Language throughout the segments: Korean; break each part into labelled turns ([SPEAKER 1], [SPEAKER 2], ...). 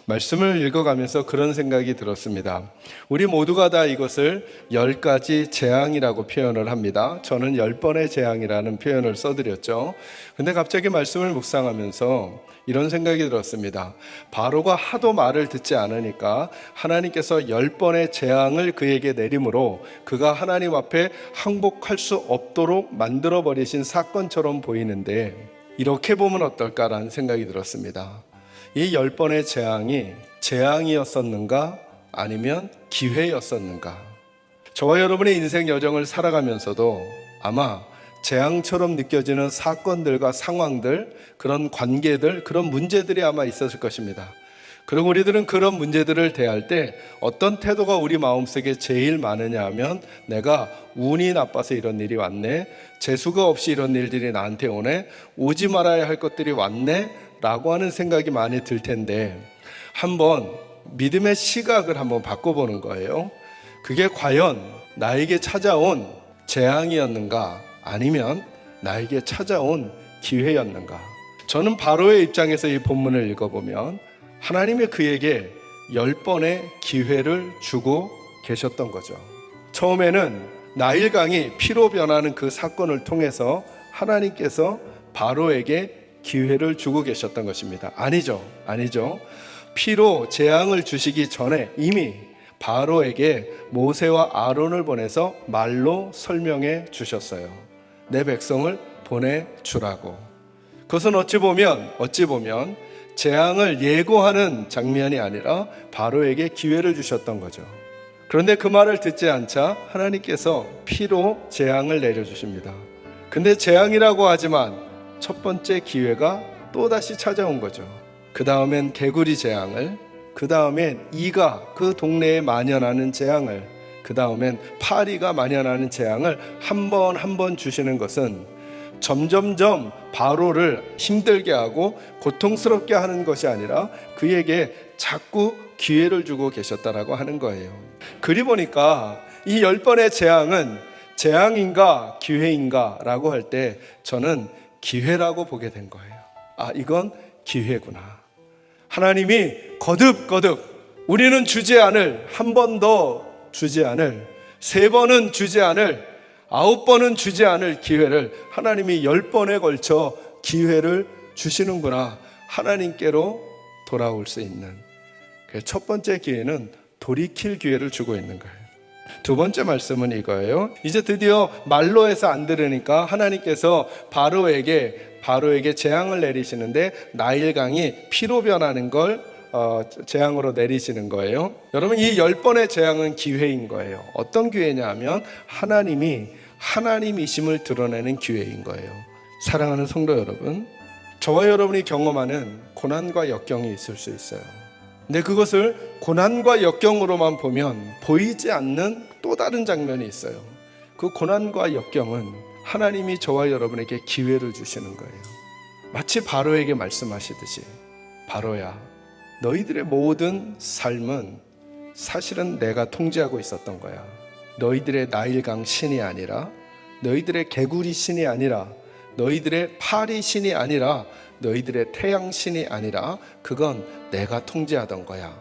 [SPEAKER 1] 말씀을 읽어가면서 그런 생각이 들었습니다. 우리 모두가 다 이것을 10가지 재앙이라고 표현을 합니다. 저는 10번의 재앙이라는 표현을 써드렸죠. 근데 갑자기 말씀을 묵상하면서 이런 생각이 들었습니다. 바로가 하도 말을 듣지 않으니까 하나님께서 10번의 재앙을 그에게 내림으로 그가 하나님 앞에 항복할 수 없도록 만들어버리신 사건처럼 보이는데, 이렇게 보면 어떨까라는 생각이 들었습니다. 이 10번의 재앙이 재앙이었었는가 아니면 기회였었는가? 저와 여러분의 인생 여정을 살아가면서도 아마 재앙처럼 느껴지는 사건들과 상황들, 그런 관계들, 그런 문제들이 아마 있었을 것입니다. 그리고 우리들은 그런 문제들을 대할 때 어떤 태도가 우리 마음속에 제일 많으냐 하면, 내가 운이 나빠서 이런 일이 왔네, 재수가 없이 이런 일들이 나한테 오네, 오지 말아야 할 것들이 왔네 라고 하는 생각이 많이 들 텐데, 한번 믿음의 시각을 한번 바꿔보는 거예요. 그게 과연 나에게 찾아온 재앙이었는가 아니면 나에게 찾아온 기회였는가? 저는 바로의 입장에서 이 본문을 읽어보면 하나님이 그에게 10번의 기회를 주고 계셨던 거죠. 처음에는 나일강이 피로 변하는 그 사건을 통해서 하나님께서 바로에게 기회를 주고 계셨던 것입니다. 아니죠. 피로 재앙을 주시기 전에 이미 바로에게 모세와 아론을 보내서 말로 설명해 주셨어요. 내 백성을 보내주라고. 그것은 어찌 보면 재앙을 예고하는 장면이 아니라 바로에게 기회를 주셨던 거죠. 그런데 그 말을 듣지 않자 하나님께서 피로 재앙을 내려주십니다. 근데 재앙이라고 하지만 첫 번째 기회가 또다시 찾아온 거죠. 그 다음엔 개구리 재앙을, 그 다음엔 이가 그 동네에 만연하는 재앙을, 그 다음엔 파리가 만연하는 재앙을 한 번 주시는 것은 점점점 바로를 힘들게 하고 고통스럽게 하는 것이 아니라 그에게 자꾸 기회를 주고 계셨다라고 하는 거예요. 그리 보니까 이 10번의 재앙은 재앙인가 기회인가 라고 할 때 저는 기회라고 보게 된 거예요. 아, 이건 기회구나. 하나님이 거듭 우리는 주지 않을, 한 번 더 주지 않을, 3번은 주지 않을, 9번은 주지 않을 기회를 하나님이 10번에 걸쳐 기회를 주시는구나. 하나님께로 돌아올 수 있는 첫 번째 기회는 돌이킬 기회를 주고 있는 거예요. 두 번째 말씀은 이거예요. 이제 드디어 말로 해서 안 들으니까 하나님께서 바로에게 재앙을 내리시는데 나일강이 피로 변하는 걸 재앙으로 내리시는 거예요. 여러분, 이 10번의 재앙은 기회인 거예요. 어떤 기회냐 하면 하나님이 하나님이심을 드러내는 기회인 거예요. 사랑하는 성도 여러분, 저와 여러분이 경험하는 고난과 역경이 있을 수 있어요. 근데 그것을 고난과 역경으로만 보면 보이지 않는 또 다른 장면이 있어요. 그 고난과 역경은 하나님이 저와 여러분에게 기회를 주시는 거예요. 마치 바로에게 말씀하시듯이, 바로야, 너희들의 모든 삶은 사실은 내가 통제하고 있었던 거야. 너희들의 나일강 신이 아니라, 너희들의 개구리 신이 아니라, 너희들의 파리 신이 아니라, 너희들의 태양 신이 아니라, 그건 내가 통제하던 거야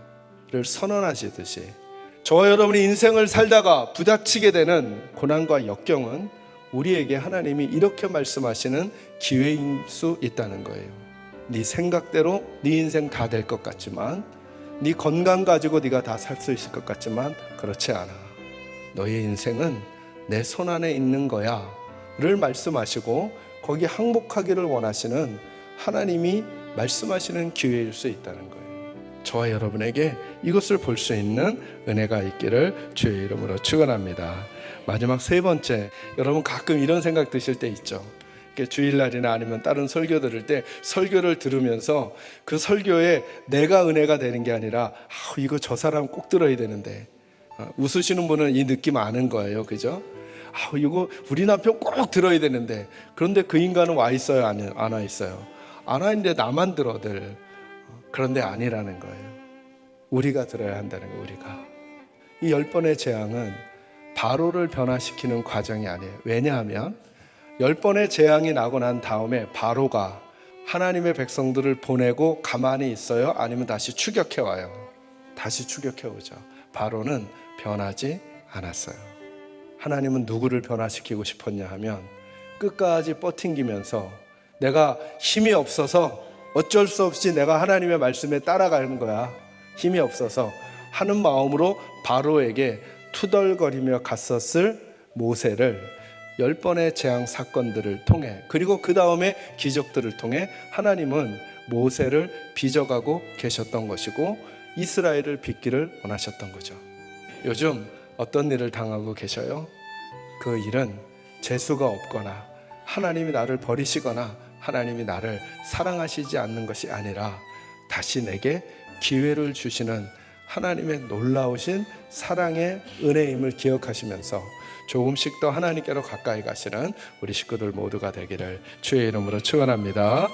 [SPEAKER 1] 를 선언하시듯이, 저와 여러분이 인생을 살다가 부닥치게 되는 고난과 역경은 우리에게 하나님이 이렇게 말씀하시는 기회일 수 있다는 거예요. 네 생각대로 네 인생 다 될 것 같지만, 네 건강 가지고 네가 다 살 수 있을 것 같지만 그렇지 않아. 너의 인생은 내 손 안에 있는 거야 를 말씀하시고 거기 항복하기를 원하시는 하나님이 말씀하시는 기회일 수 있다는 거예요. 저와 여러분에게 이것을 볼 수 있는 은혜가 있기를 주의 이름으로 축원합니다. 마지막 세 번째, 여러분 가끔 이런 생각 드실 때 있죠. 주일날이나 아니면 다른 설교 들을 때 설교를 들으면서 그 설교에 내가 은혜가 되는 게 아니라 이거 저 사람 꼭 들어야 되는데, 웃으시는 분은 이 느낌 아는 거예요. 그죠? 이거 우리 남편 꼭 들어야 되는데, 그런데 그 인간은 와 있어요? 안 와 있어요? 안 와 있는데 나만 들어들. 그런데 아니라는 거예요. 우리가 들어야 한다는 거예요. 우리가. 이 10번의 재앙은 바로를 변화시키는 과정이 아니에요. 왜냐하면 10번의 재앙이 나고 난 다음에 바로가 하나님의 백성들을 보내고 가만히 있어요? 아니면 다시 추격해 와요? 다시 추격해 오죠. 바로는 변하지 않았어요. 하나님은 누구를 변화시키고 싶었냐 하면 끝까지 버팅기면서 내가 힘이 없어서 어쩔 수 없이 내가 하나님의 말씀에 따라가는 거야. 힘이 없어서 하는 마음으로 바로에게 투덜거리며 갔었을 모세를 10번의 재앙 사건들을 통해, 그리고 그 다음에 기적들을 통해 하나님은 모세를 빚어가고 계셨던 것이고 이스라엘을 빚기를 원하셨던 거죠. 요즘 어떤 일을 당하고 계셔요? 그 일은 재수가 없거나 하나님이 나를 버리시거나 하나님이 나를 사랑하시지 않는 것이 아니라 다시 내게 기회를 주시는 하나님의 놀라우신 사랑의 은혜임을 기억하시면서 조금씩 더 하나님께로 가까이 가시는 우리 식구들 모두가 되기를 주의 이름으로 축원합니다.